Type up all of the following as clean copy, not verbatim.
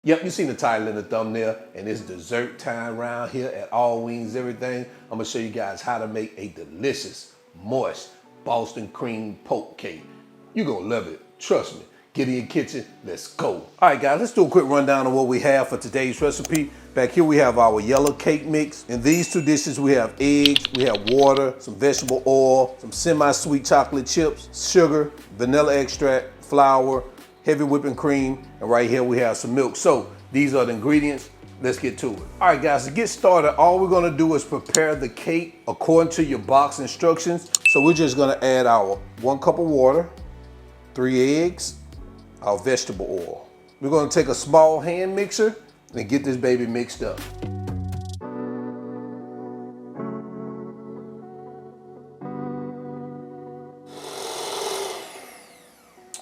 Yep, you seen the title in the thumbnail, and it's dessert time around here at All Wings Everything. I'm gonna show you guys how to make a delicious, moist Boston cream poke cake. You're gonna love it, trust me. Get in your kitchen, let's go. All right guys, let's do a quick rundown of what we have for today's recipe. Back here we have our yellow cake mix. In these two dishes we have eggs, we have water, some vegetable oil, some semi-sweet chocolate chips, sugar, vanilla extract, flour, heavy whipping cream, and right here we have some milk. So these are the ingredients. Let's get to it. All right guys, to get started, all we're gonna do is prepare the cake according to your box instructions. So we're just gonna add our 1 cup of water, 3 eggs, our vegetable oil. We're gonna take a small hand mixer and get this baby mixed up.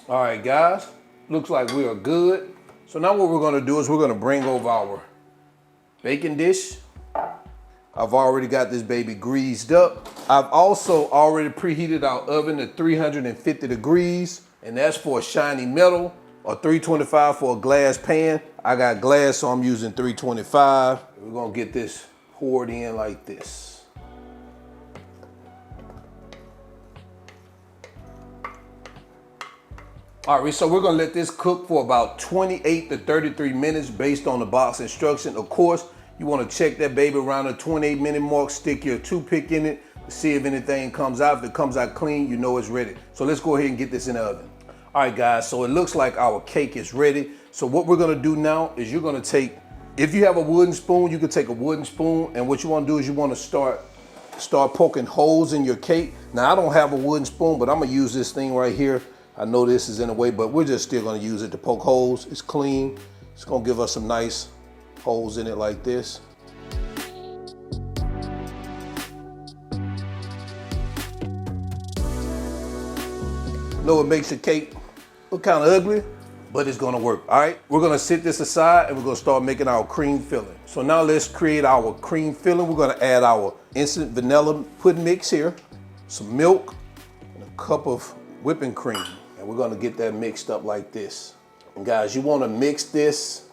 All right guys, looks like we are good. So now what we're gonna do is we're gonna bring over our baking dish. I've already got this baby greased up. I've also already preheated our oven to 350 degrees, and that's for a shiny metal, or 325 for a glass pan. I got glass, so I'm using 325. We're gonna get this poured in like this. All right, so we're gonna let this cook for about 28 to 33 minutes based on the box instruction. Of course, you wanna check that baby around the 28-minute mark, stick your toothpick in it to see if anything comes out. If it comes out clean, you know it's ready. So let's go ahead and get this in the oven. All right, guys, so it looks like our cake is ready. So what we're gonna do now is you're gonna take, if you have a wooden spoon, you can take a wooden spoon, and what you wanna do is you wanna start poking holes in your cake. Now, I don't have a wooden spoon, but I'm gonna use this thing right here. I know this is in the way, but we're just still gonna use it to poke holes. It's clean. It's gonna give us some nice holes in it like this. Know it makes your cake look kind of ugly, but it's gonna work, all right? We're gonna sit this aside and we're gonna start making our cream filling. So now let's create our cream filling. We're gonna add our instant vanilla pudding mix here, some milk, and a cup of whipping cream. And we're gonna get that mixed up like this. And guys, you wanna mix this,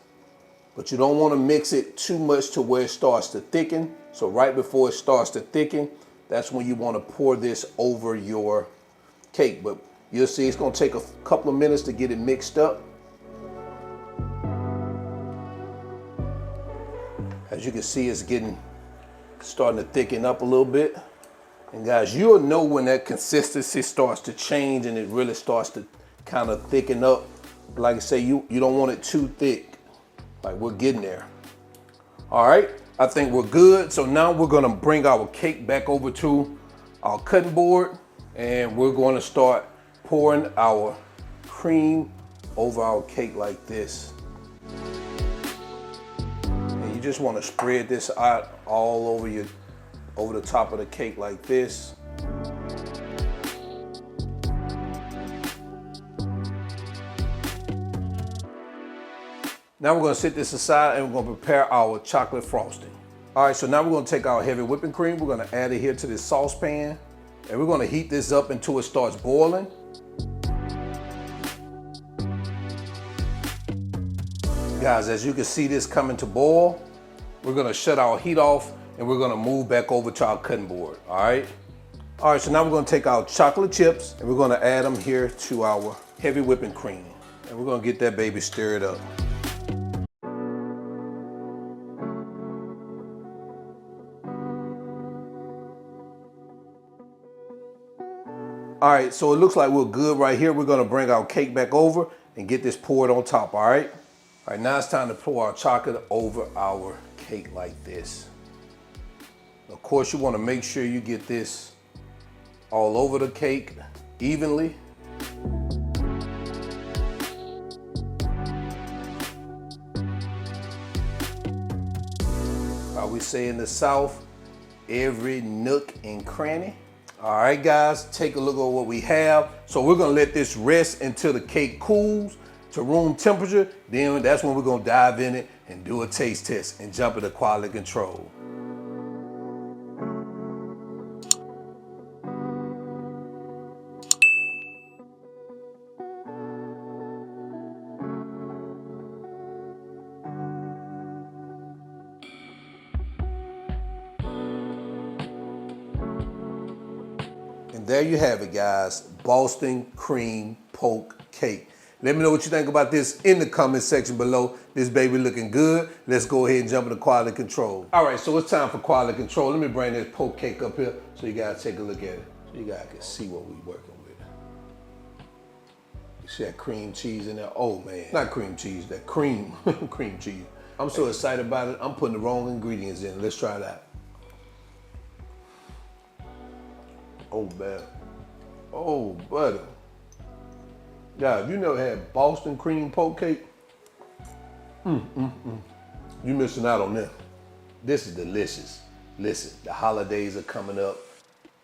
but you don't wanna mix it too much to where it starts to thicken. So right before it starts to thicken, that's when you wanna pour this over your cake. But you'll see it's gonna take a couple of minutes to get it mixed up. As you can see, it's starting to thicken up a little bit. And guys, you'll know when that consistency starts to change and it really starts to kind of thicken up. Like I say, you don't want it too thick. Like, we're getting there. All right, I think we're good. So now we're gonna bring our cake back over to our cutting board, and we're gonna start pouring our cream over our cake like this. And you just wanna spread this out all over the top of the cake like this. Now we're gonna set this aside and we're gonna prepare our chocolate frosting. All right, so now we're gonna take our heavy whipping cream, we're gonna add it here to this saucepan, and we're gonna heat this up until it starts boiling. Guys, as you can see this coming to boil, we're gonna shut our heat off and we're gonna move back over to our cutting board, all right? All right, so now we're gonna take our chocolate chips and we're gonna add them here to our heavy whipping cream. And we're gonna get that baby stirred up. All right, so it looks like we're good right here. We're gonna bring our cake back over and get this poured on top, all right? All right, now it's time to pour our chocolate over our cake like this. Of course, you wanna make sure you get this all over the cake evenly. We say in the South, every nook and cranny. All right, guys, take a look at what we have. So we're gonna let this rest until the cake cools to room temperature. Then that's when we're gonna dive in it and do a taste test and jump into quality control. there you have it, guys. Boston cream poke cake. Let me know what you think about this in the comment section below. This baby looking good. Let's go ahead and jump into quality control. All right, so it's time for quality control. Let me bring this poke cake up here so you guys take a look at it. So you guys can see what we're working with. You see that cream cheese in there? Oh man, not cream cheese, that cream, cream cheese. I'm so excited about it. I'm putting the wrong ingredients in. Let's try that. Oh man, oh buddy. Yeah, if you never had Boston cream poke cake, you missing out on that. This is delicious. Listen, the holidays are coming up.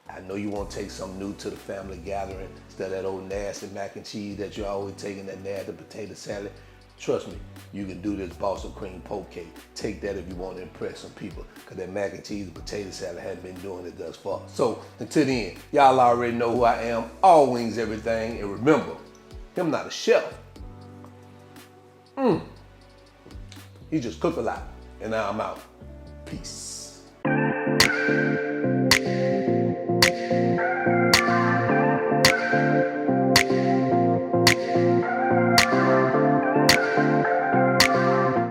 I know you want to take something new to the family gathering instead of that old nasty mac and cheese that you're always taking, that nasty potato salad. Trust me, you can do this Boston cream poke cake. Take that if you want to impress some people, because that mac and cheese and potato salad hasn't been doing it thus far. So until the end, y'all already know who I am. All wings, everything. And remember, him not a chef. He just cook a lot. And now I'm out. Peace.